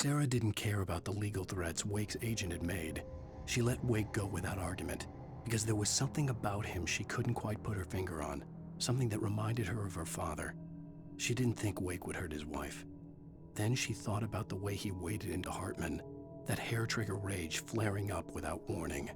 Sarah didn't care about the legal threats Wake's agent had made. She let Wake go without argument, because there was something about him she couldn't quite put her finger on, something that reminded her of her father. She didn't think Wake would hurt his wife. Then she thought about the way he waded into Hartman, that hair-trigger rage flaring up without warning.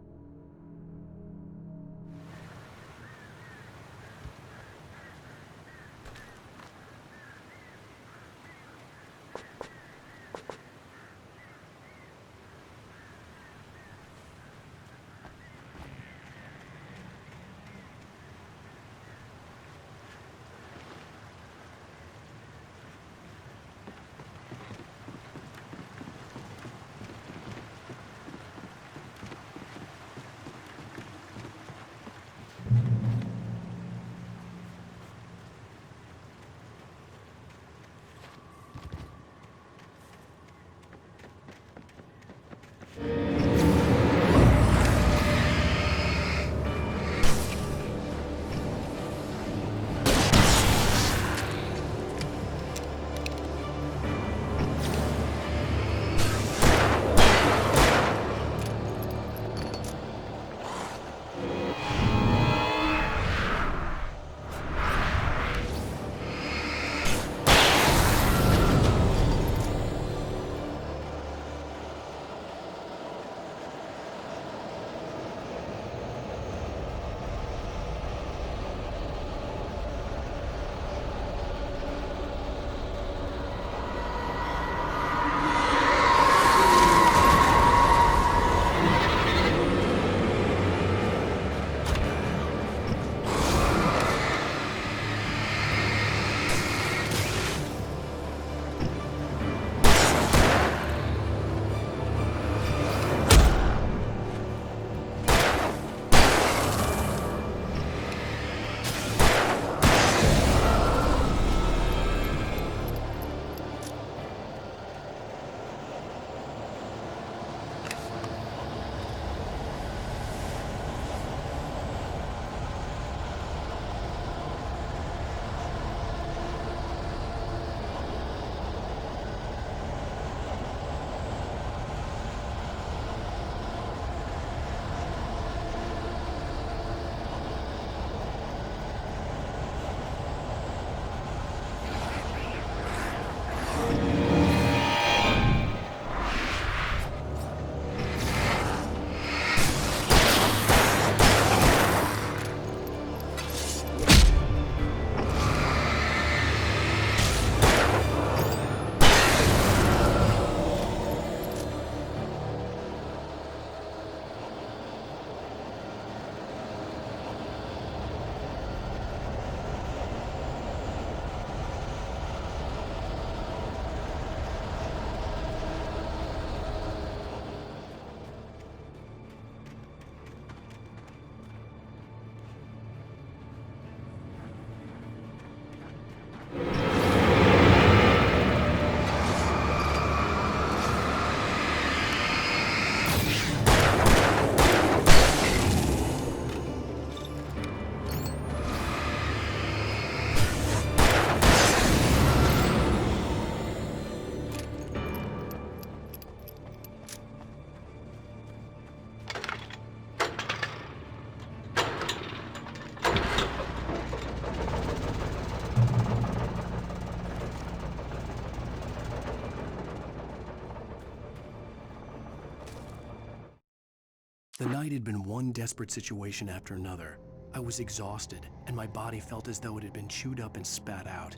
The night had been one desperate situation after another. I was exhausted, and my body felt as though it had been chewed up and spat out.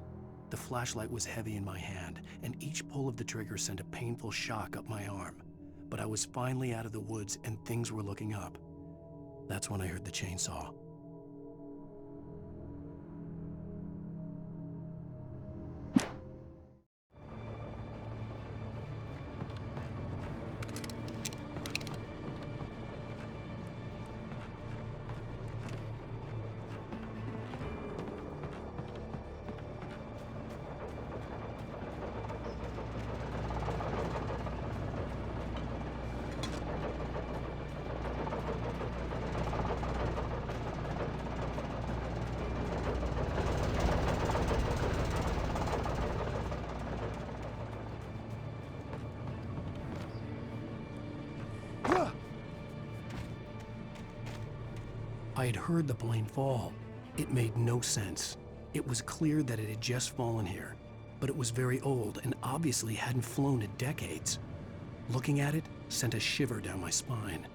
The flashlight was heavy in my hand, and each pull of the trigger sent a painful shock up my arm. But I was finally out of the woods, and things were looking up. That's when I heard the chainsaw. I had heard the plane fall. It made no sense. It was clear that it had just fallen here, but it was very old and obviously hadn't flown in decades. Looking at it sent a shiver down my spine.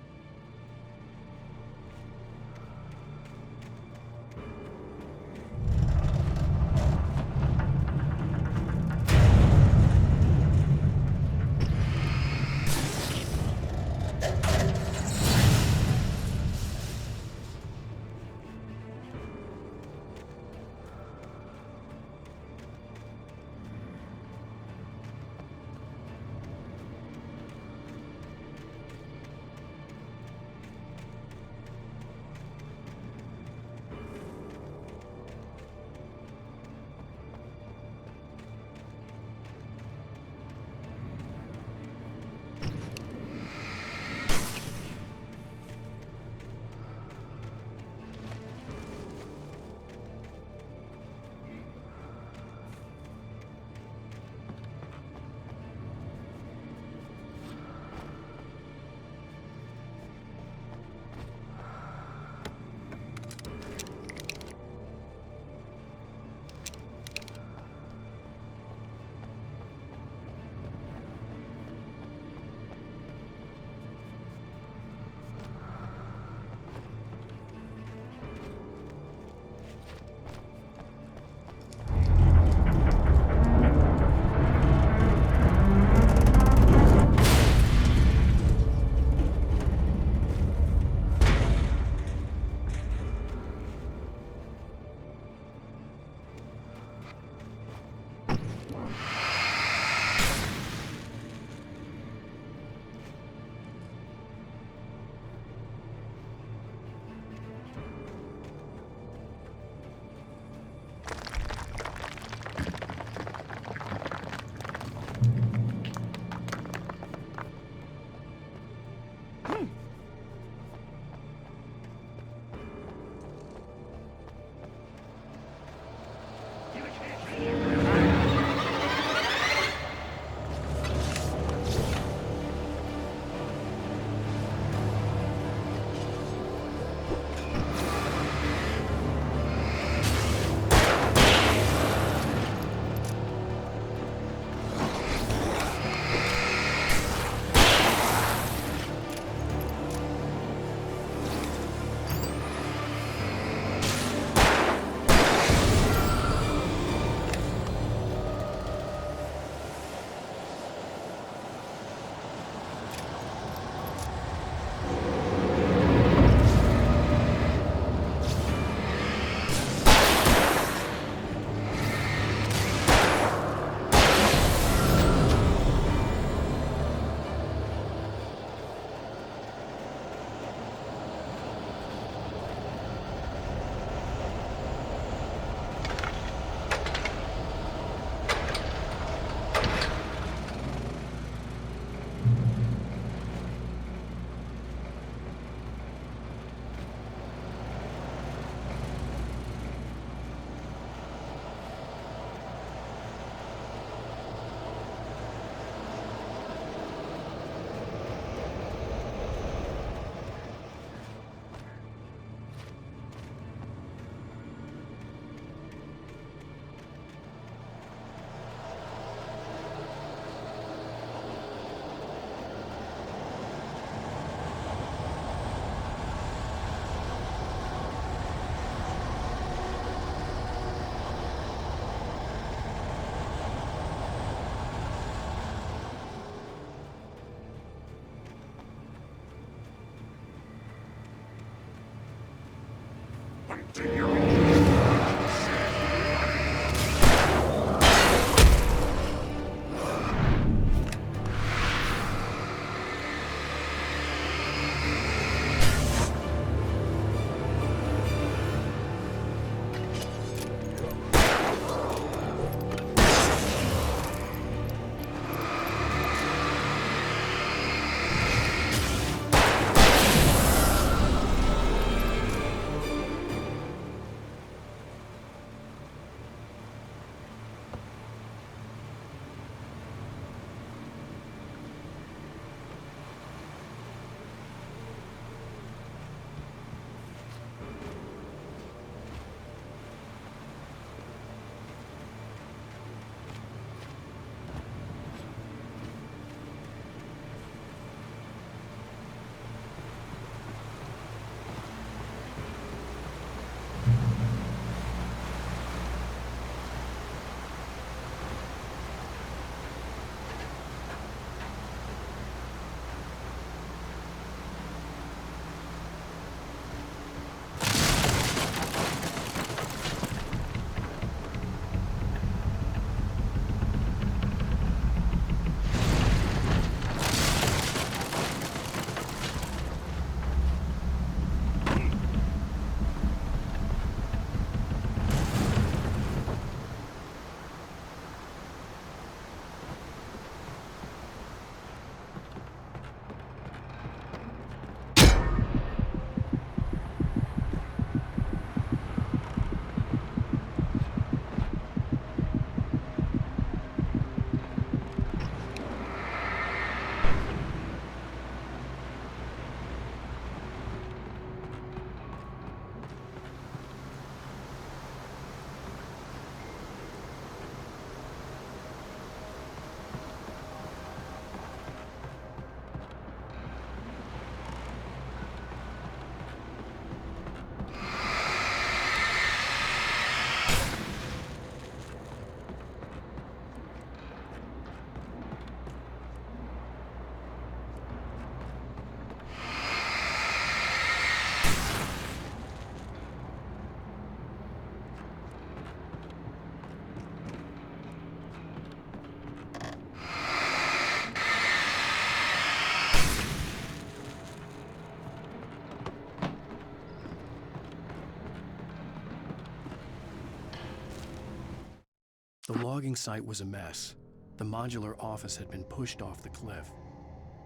logging site was a mess. The modular office had been pushed off the cliff.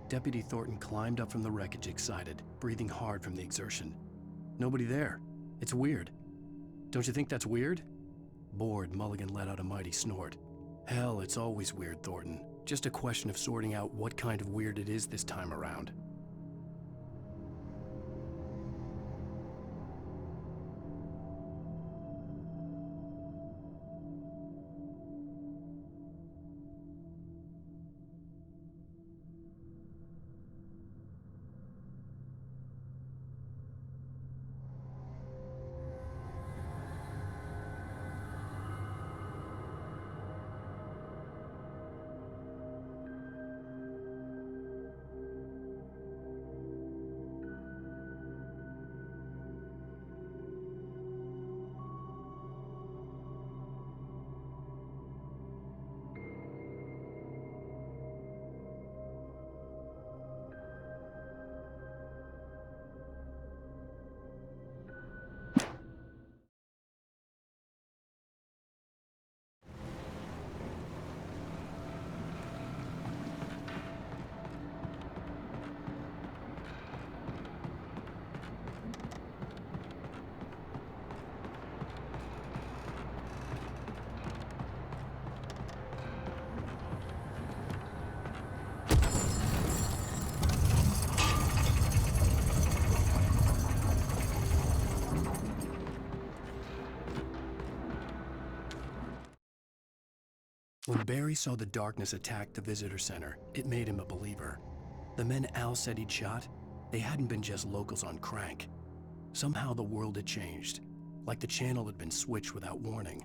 Deputy Thornton climbed up from the wreckage excited, breathing hard from the exertion. Nobody there. It's weird. Don't you think that's weird? Bored, Mulligan let out a mighty snort. Hell, it's always weird, Thornton. Just a question of sorting out what kind of weird it is this time around. When Barry saw the darkness attack the visitor center, it made him a believer. The men Al said he'd shot, they hadn't been just locals on crank. Somehow the world had changed, like the channel had been switched without warning.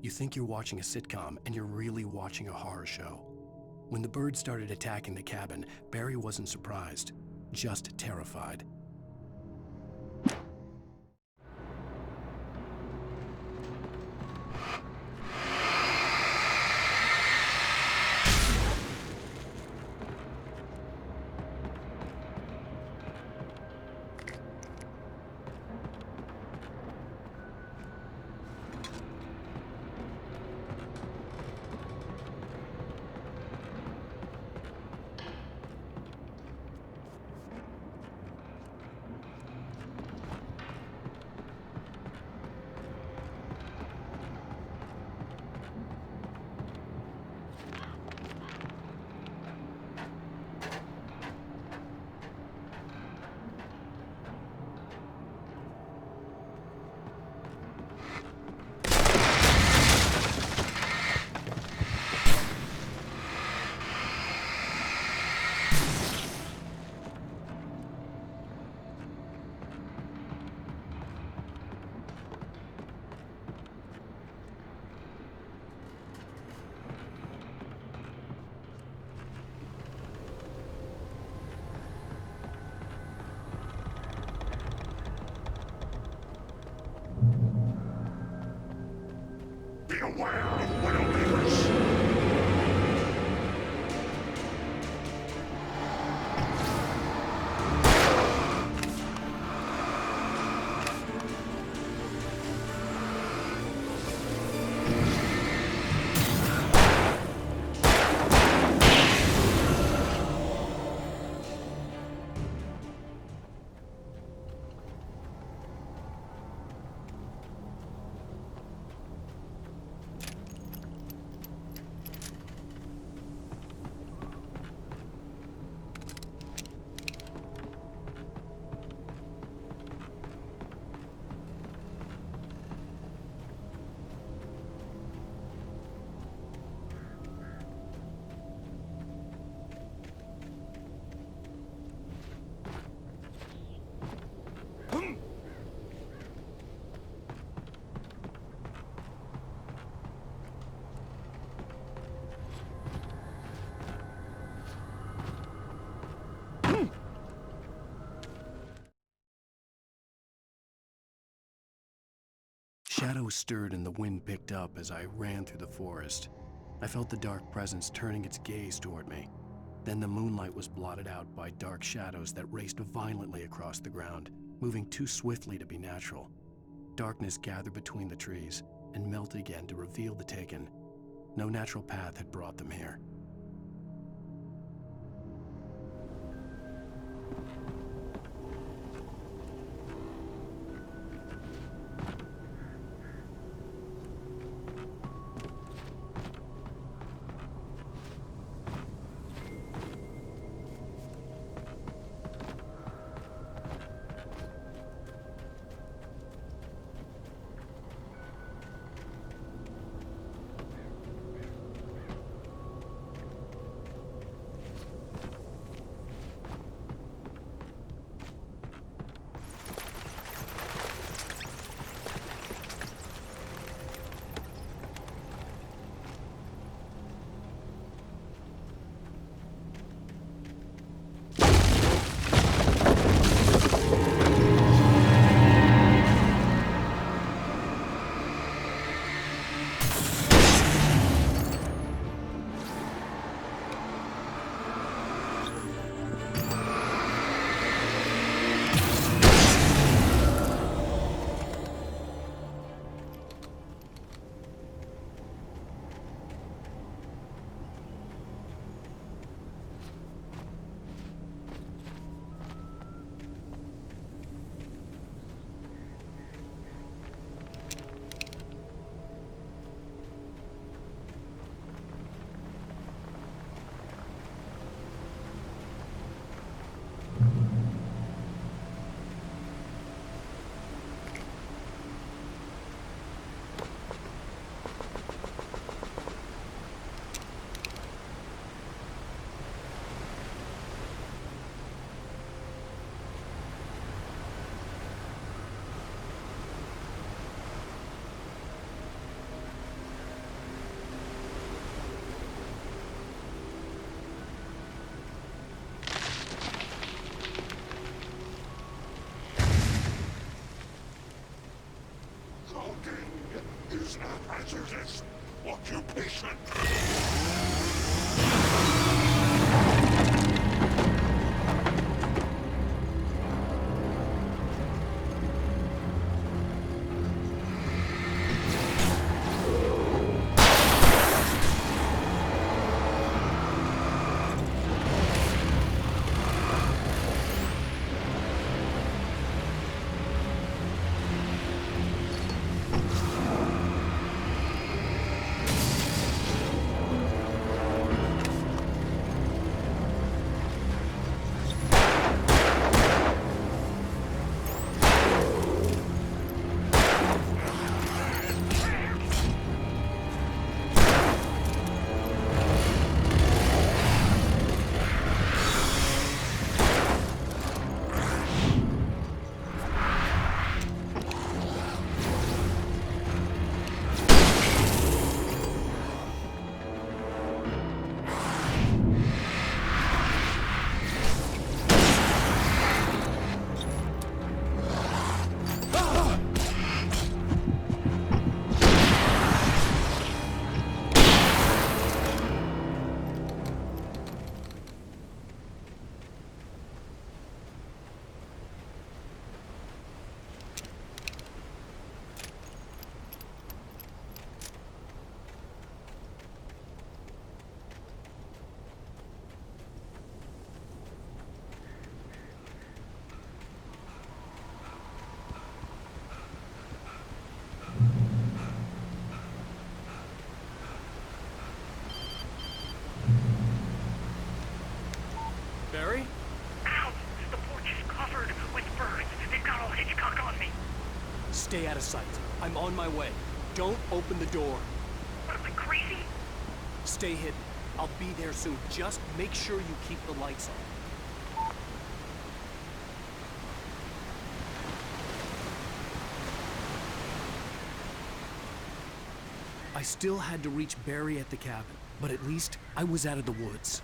You think you're watching a sitcom, and you're really watching a horror show. When the birds started attacking the cabin, Barry wasn't surprised, just terrified. Beware of Widowmakers! Shadows stirred and the wind picked up as I ran through the forest. I felt the dark presence turning its gaze toward me. Then the moonlight was blotted out by dark shadows that raced violently across the ground, moving too swiftly to be natural. Darkness gathered between the trees and melted again to reveal the Taken. No natural path had brought them here. Is a hazardous occupation. Barry? Ow! The porch is covered with birds. They've got all Hitchcock on me. Stay out of sight. I'm on my way. Don't open the door. What am I, crazy? Stay hidden. I'll be there soon. Just make sure you keep the lights on. I still had to reach Barry at the cabin, but at least I was out of the woods.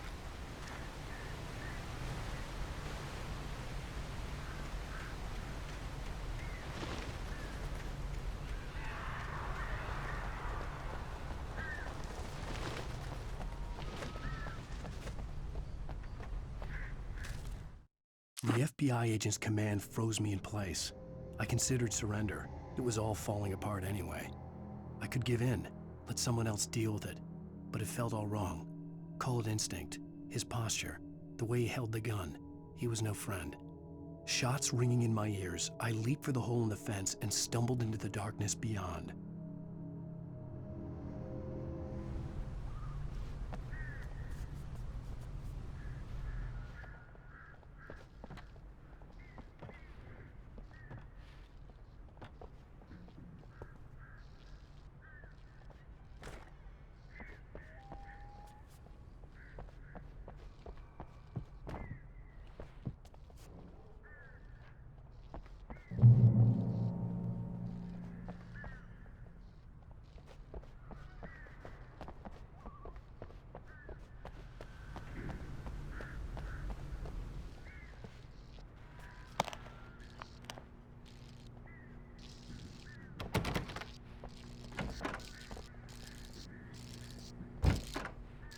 The FBI agent's command froze me in place. I considered surrender. It was all falling apart anyway. I could give in, let someone else deal with it. but it felt all wrong. Call it instinct, his posture, the way he held the gun. He was no friend. Shots ringing in my ears, I leaped for the hole in the fence and stumbled into the darkness beyond.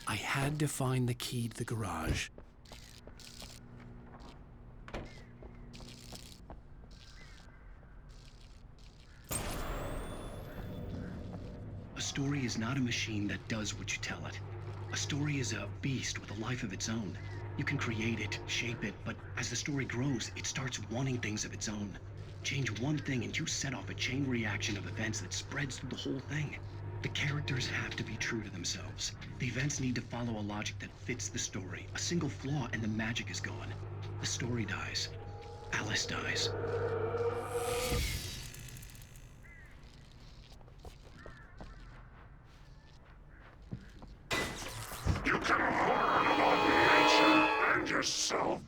I had to find the key to the garage. A story is not a machine that does what you tell it. A story is a beast with a life of its own. You can create it, shape it, but as the story grows, it starts wanting things of its own. Change one thing and you set off a chain reaction of events that spreads through the whole thing. The characters have to be true to themselves. The events need to follow a logic that fits the story. A single flaw and the magic is gone. The story dies. Alice dies. You can harm Mother Nature and yourself.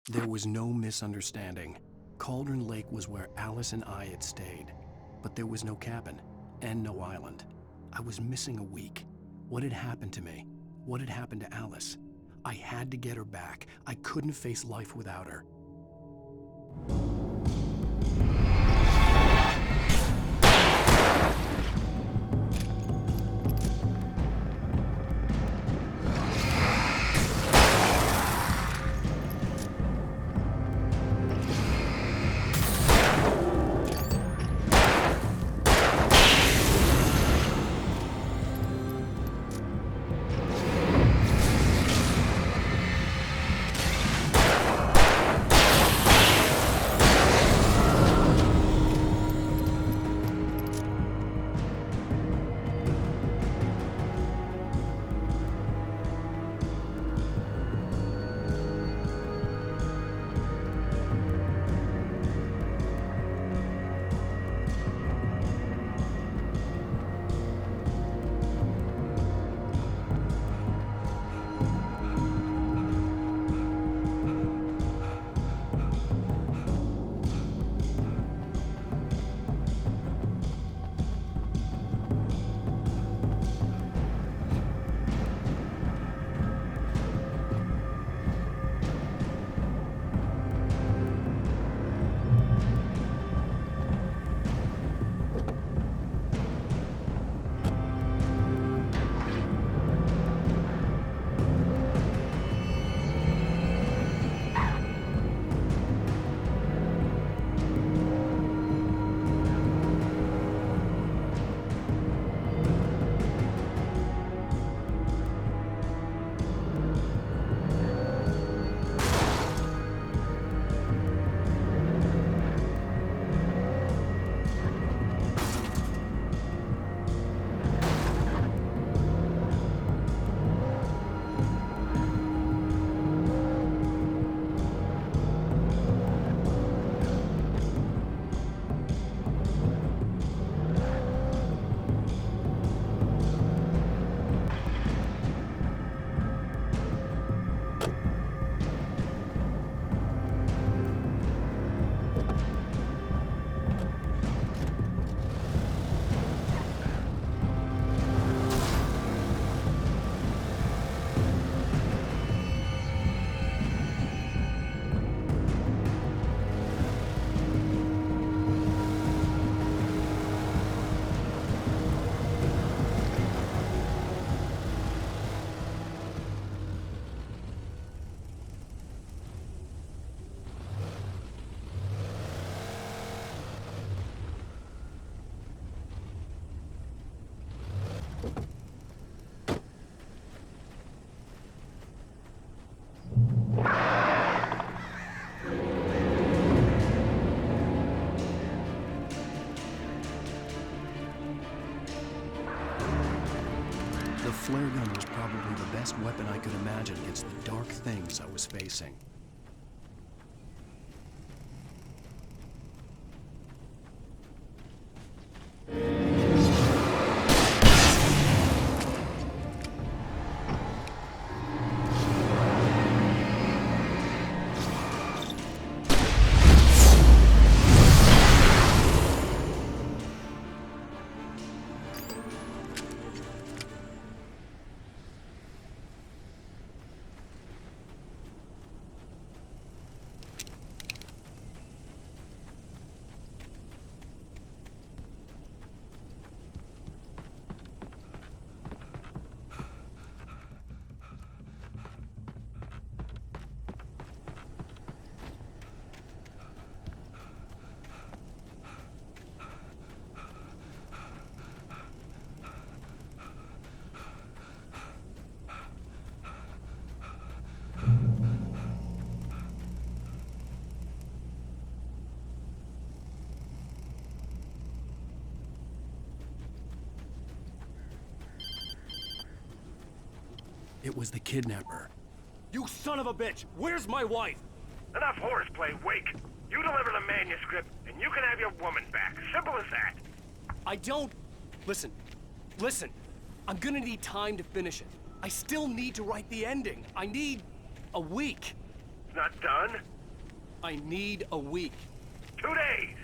There was no misunderstanding. Cauldron Lake was where Alice and I had stayed, but there was no cabin and no island. I was missing a week. What had happened to me? What had happened to Alice? I had to get her back. I couldn't face life without her. flare gun was probably the best weapon I could imagine against the dark things I was facing. It was the kidnapper. You son of a bitch! Where's my wife? Enough horseplay, Wake. You deliver the manuscript, and you can have your woman back. Simple as that. I don't... Listen. Listen. I'm gonna need time to finish it. I still need to write the ending. I need... a week. It's not done. I need a week. 2 days.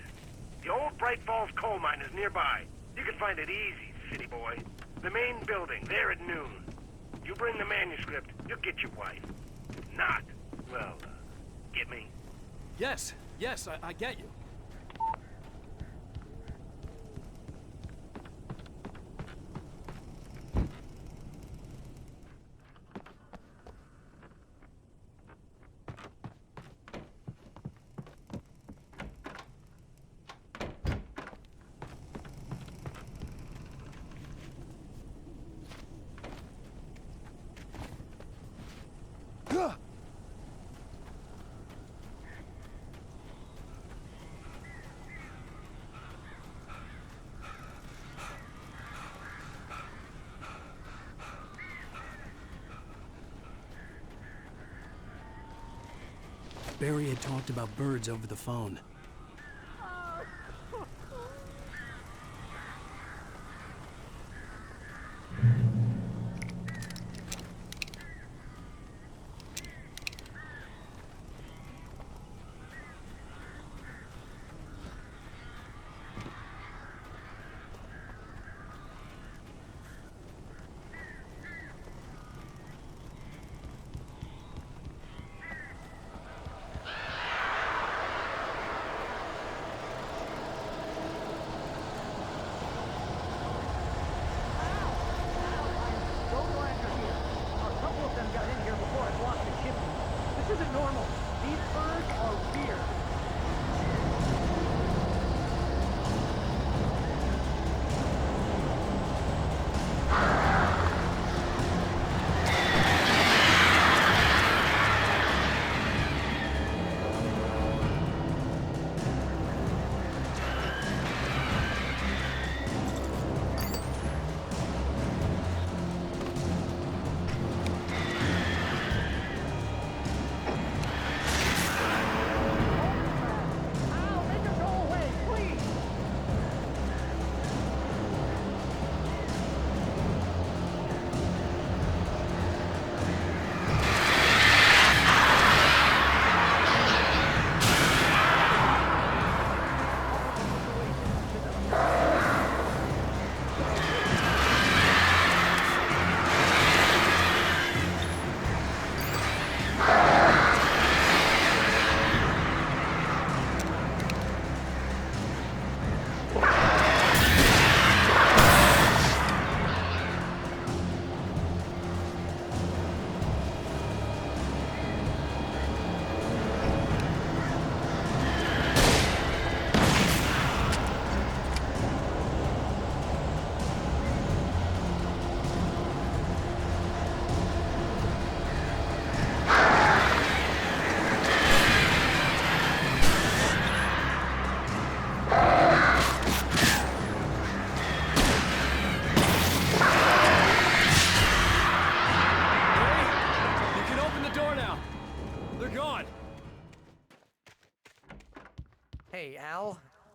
The old Bright Falls coal mine is nearby. You can find it easy, city boy. The main building, there at noon. You bring the manuscript, you'll get your wife. Not, well, get me? Yes, I get you. Barry had talked about birds over the phone.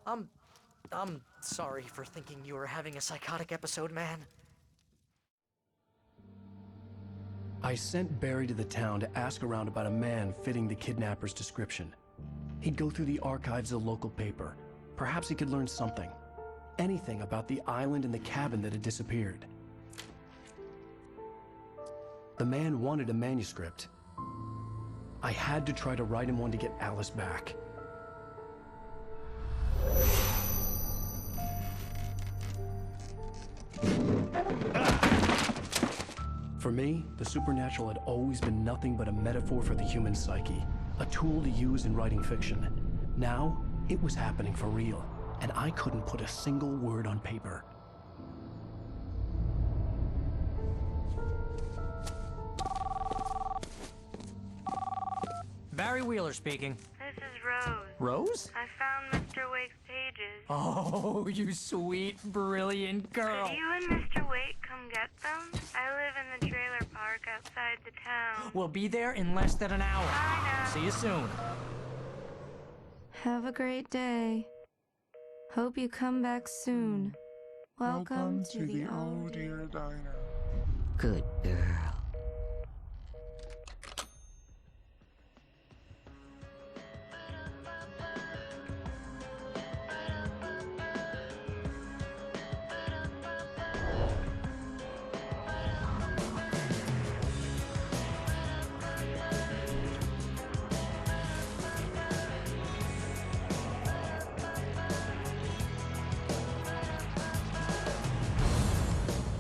I'm sorry for thinking you were having a psychotic episode, man. I sent Barry to the town to ask around about a man fitting the kidnapper's description. He'd go through the archives of the local paper. Perhaps he could learn something. Anything about the island and the cabin that had disappeared. The man wanted a manuscript. I had to try to write him one to get Alice back. For me, the supernatural had always been nothing but a metaphor for the human psyche, a tool to use in writing fiction. Now, it was happening for real, and I couldn't put a single word on paper. Barry Wheeler speaking. This is Rose. Rose? I found Mr. Wake's pages. Oh, you sweet, brilliant girl. Could you and Mr. Wake come get them? I live in the trailer park outside the town. We'll be there in less than an hour. Bye now. See you soon. Have a great day. Hope you come back soon. Welcome to the Oh Dear Diner. Good girl.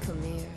Come here.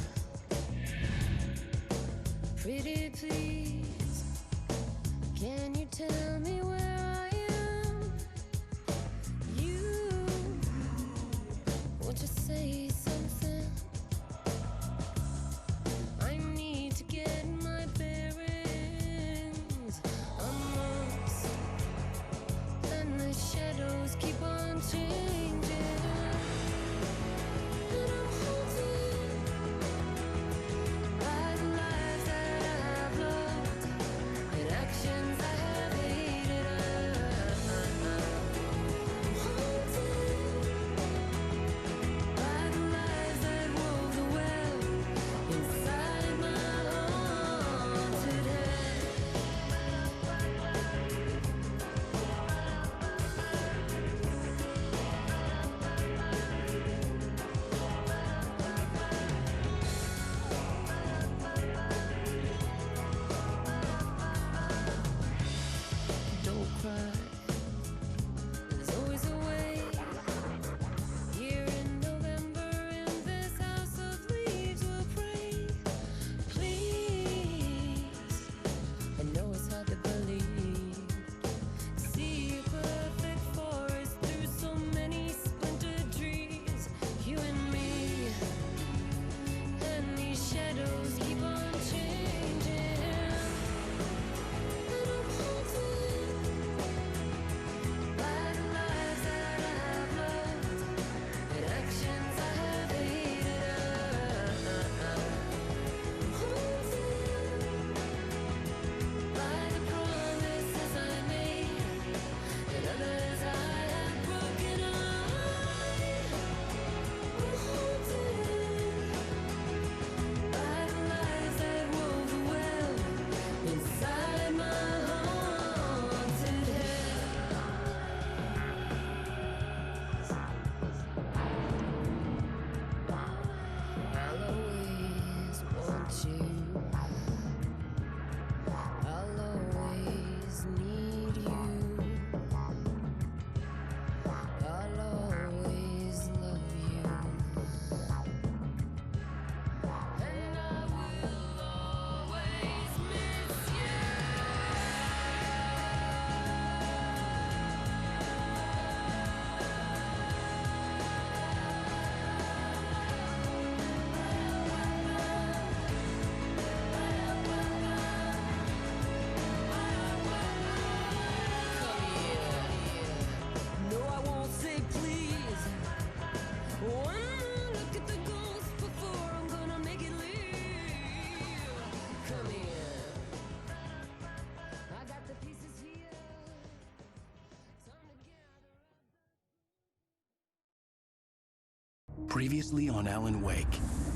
Previously on Alan Wake,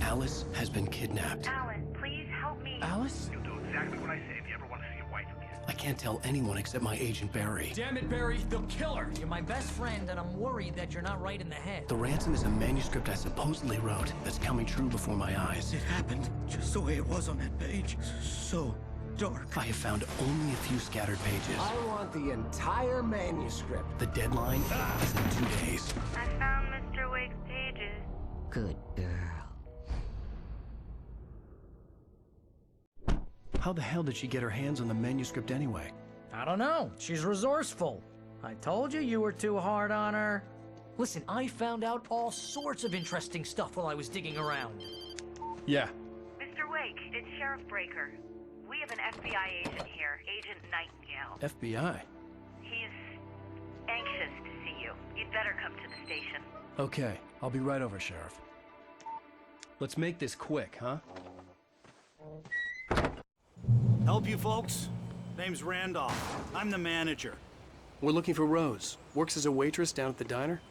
Alice has been kidnapped. Alan, please help me. Alice? You'll do exactly what I say if you ever want to see your wife again. I can't tell anyone except my agent Barry. Damn it, Barry, they'll kill her. You're my best friend, and I'm worried that you're not right in the head. The ransom is a manuscript I supposedly wrote that's coming true before my eyes. It happened just the way it was on that page. So dark. I have found only a few scattered pages. I want the entire manuscript. The deadline is in 2 days. I found Mr. Wake's pages. Good girl. How the hell did she get her hands on the manuscript anyway? I don't know. She's resourceful. I told you were too hard on her. Listen, I found out all sorts of interesting stuff while I was digging around. Yeah. Mr. Wake, it's Sheriff Breaker. We have an FBI agent here, Agent Nightingale. FBI? He's anxious to see you. You'd better come to the station. Okay, I'll be right over, Sheriff. Let's make this quick, huh? Help you folks? Name's Randolph. I'm the manager. We're looking for Rose. Works as a waitress down at the diner.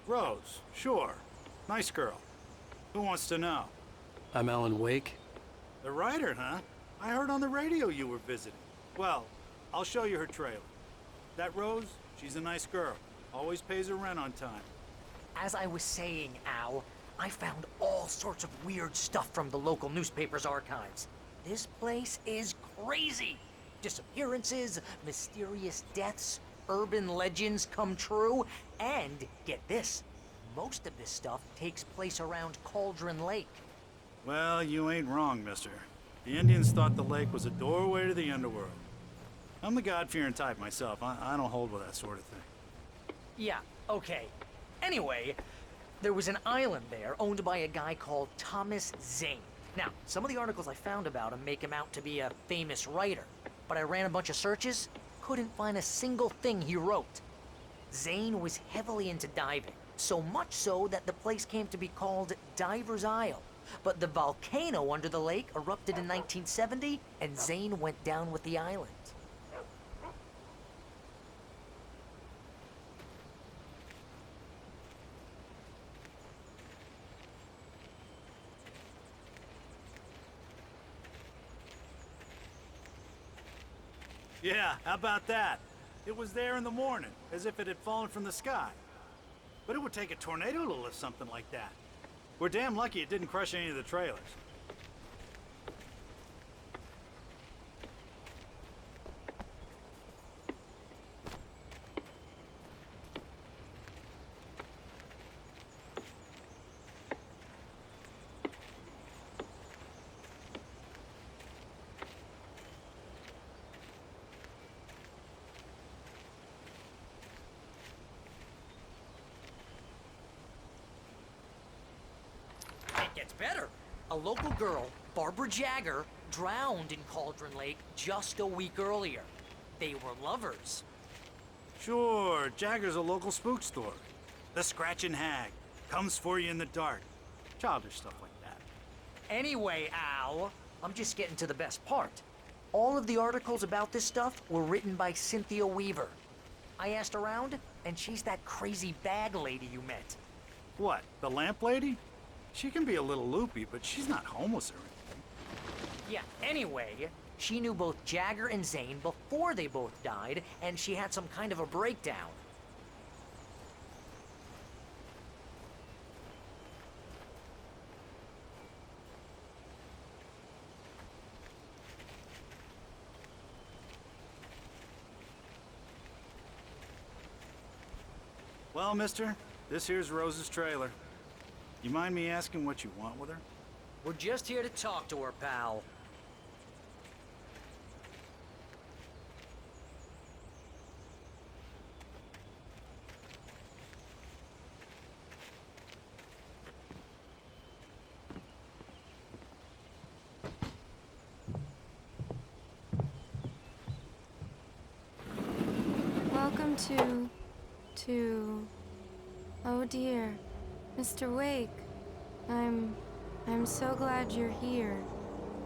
Rose, sure. Nice girl. Who wants to know? I'm Alan Wake. The writer, huh? I heard on the radio you were visiting. Well, I'll show you her trailer. That Rose, she's a nice girl. Always pays her rent on time. As I was saying, Al, I found all sorts of weird stuff from the local newspaper's archives. This place is crazy. Disappearances, mysterious deaths, urban legends come true, and get this, most of this stuff takes place around Cauldron Lake. Well, you ain't wrong, mister. The Indians thought the lake was a doorway to the underworld. I'm the God-fearing type myself. I don't hold with that sort of thing. Yeah, okay. Anyway, there was an island there owned by a guy called Thomas Zane. Now, some of the articles I found about him make him out to be a famous writer, but I ran a bunch of searches, couldn't find a single thing he wrote. Zane was heavily into diving, so much so that the place came to be called Diver's Isle. But the volcano under the lake erupted in 1970, and Zane went down with the island. Yeah, how about that? It was there in the morning, as if it had fallen from the sky. But it would take a tornado to lift something like that. We're damn lucky it didn't crush any of the trailers. It gets better. A local girl, Barbara Jagger, drowned in Cauldron Lake just a week earlier. They were lovers. Sure, Jagger's a local spook story. The Scratching Hag. Comes for you in the dark. Childish stuff like that. Anyway, Al, I'm just getting to the best part. All of the articles about this stuff were written by Cynthia Weaver. I asked around, and she's that crazy bag lady you met. What, the lamp lady? She can be a little loopy, but she's not homeless or anything. Yeah, anyway, she knew both Jagger and Zane before they both died, and she had some kind of a breakdown. Well, mister, this here's Rose's trailer. You mind me asking what you want with her? We're just here to talk to her, pal. Welcome to... Oh dear, Mr. Wake. I'm so glad you're here.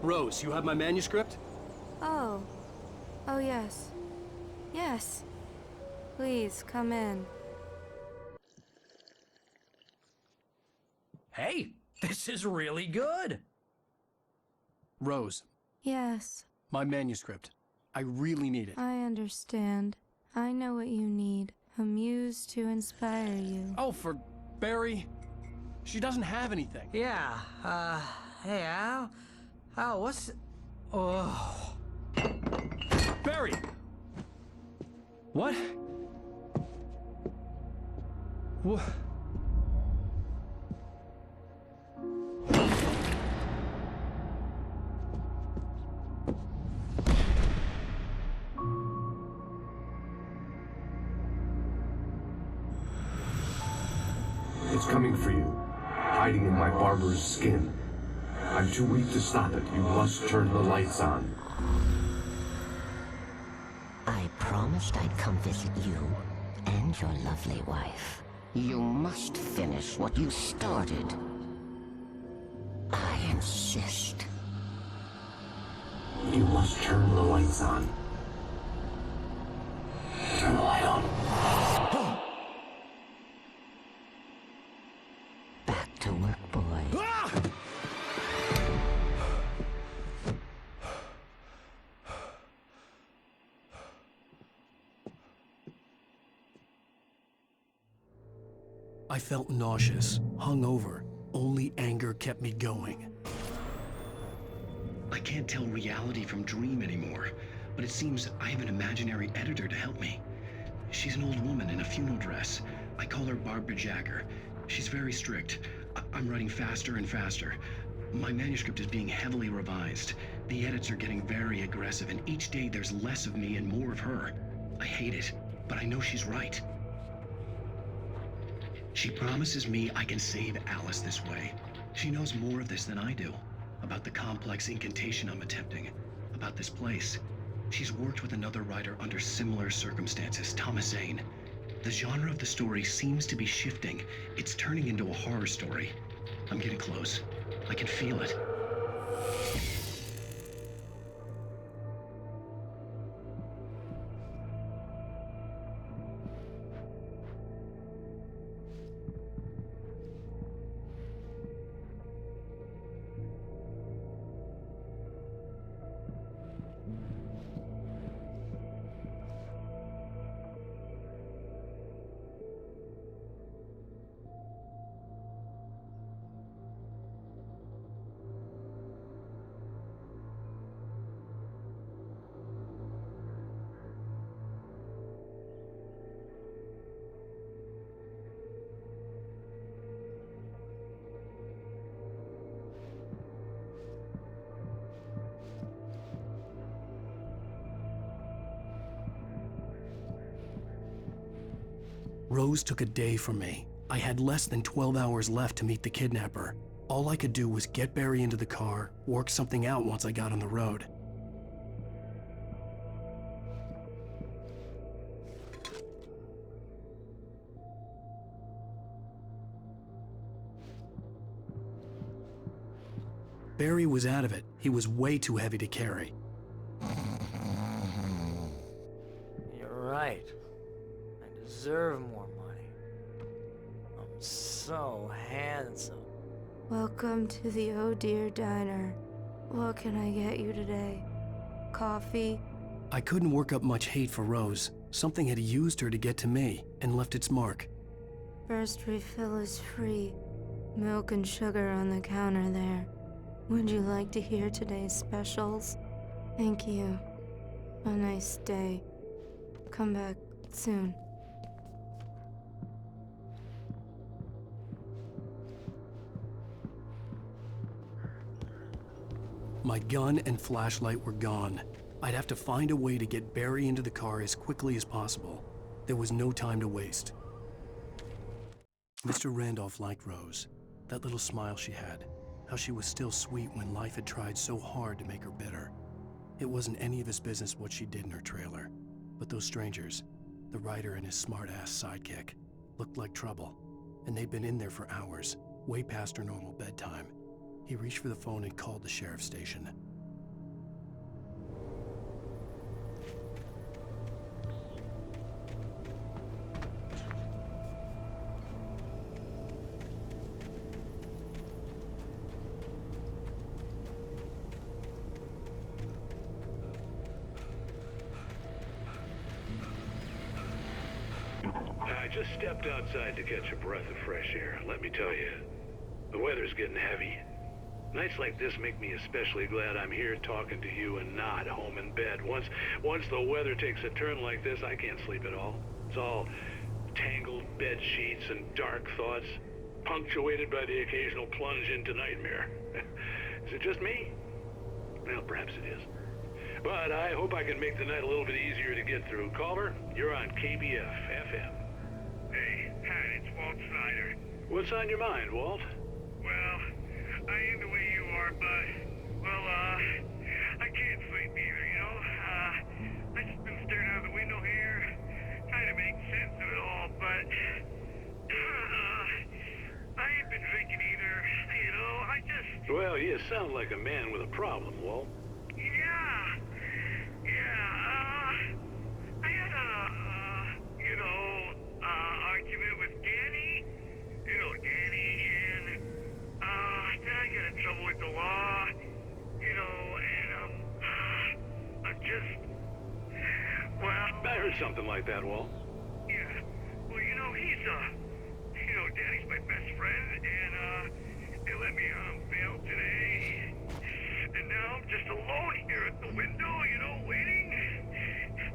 Rose, you have my manuscript? Oh. Oh yes. Yes. Please, come in. Hey, this is really good. Rose, Yes, my manuscript. I really need it. I understand. I know what you need. A muse to inspire you. Oh, for Barry? She doesn't have anything. Yeah, hey, Al, what's... Oh... Barry! What? What? It's coming for you, hiding in my barber's skin. I'm too weak to stop it. You must turn the lights on. I promised I'd come visit you and your lovely wife. You must finish what you started. I insist. You must turn the lights on. Turn the light on. Back to work, boy. I felt nauseous, hungover. Only anger kept me going. I can't tell reality from dream anymore, but it seems I have an imaginary editor to help me. She's an old woman in a funeral dress. I call her Barbara Jagger. She's very strict. I'm writing faster and faster. My manuscript is being heavily revised. The edits are getting very aggressive, and each day there's less of me and more of her. I hate it, but I know she's right. She promises me I can save Alice this way. She knows more of this than I do. About the complex incantation I'm attempting. About this place. She's worked with another writer under similar circumstances, Thomas Zane. The genre of the story seems to be shifting. It's turning into a horror story. I'm getting close. I can feel it. Rose took a day from me. I had less than 12 hours left to meet the kidnapper. All I could do was get Barry into the car, work something out once I got on the road. Barry was out of it. He was way too heavy to carry. You're right. I deserve more money. I'm so handsome. Welcome to the Oh Dear Diner. What can I get you today? Coffee? I couldn't work up much hate for Rose. Something had used her to get to me and left its mark. First refill is free. Milk and sugar on the counter there. Would you like to hear today's specials? Thank you. A nice day. Come back soon. My gun and flashlight were gone. I'd have to find a way to get Barry into the car as quickly as possible. There was no time to waste. Mr. Randolph liked Rose. That little smile she had. How she was still sweet when life had tried so hard to make her bitter. It wasn't any of his business what she did in her trailer. But those strangers, the writer and his smart-ass sidekick, looked like trouble. And they'd been in there for hours, way past her normal bedtime. He reached for the phone and called the sheriff's station. just stepped outside to catch a breath of fresh air. Let me tell you, the weather's getting heavy. Nights like this make me especially glad I'm here talking to you and not home in bed. Once the weather takes a turn like this, I can't sleep at all. It's all tangled bed sheets and dark thoughts, punctuated by the occasional plunge into nightmare. Is it just me? Well, perhaps it is. But I hope I can make the night a little bit easier to get through. Culver, you're on KBF FM. Hey, Pat, it's Walt Snyder. What's on your mind, Walt? Well, I am the way you are, but, well, I can't sleep either, you know? I just been staring out the window here, trying to make sense of it all, but, I ain't been drinking either, you know? I just... Well, you sound like a man with a problem, Walt. I had argument with Danny. You know, Danny, and, then I got in trouble with the law, you know, and, I'm just, well... I heard something like that, Walt. Yeah, well, you know, Danny's my best friend, and, they let me on bail today. And now I'm just alone here at the window, you know, waiting.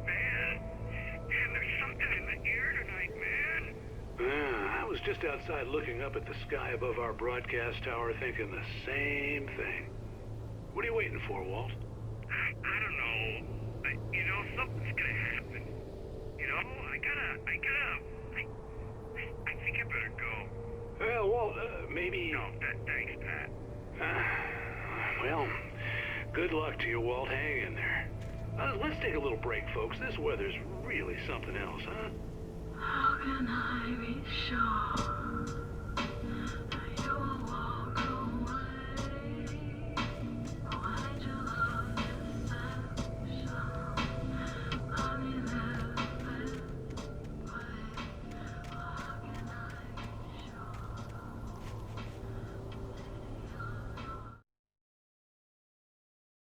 Man, and there's something in the air tonight, man. I was just outside looking up at the sky above our broadcast tower thinking the same thing. What are you waiting for, Walt? I don't know. You know, something's gonna happen. You know, I think I better go. Well, Walt, maybe... No, thanks, Pat. Well, good luck to you, Walt. Hang in there. Let's take a little break, folks. This weather's really something else, huh? How can I be sure?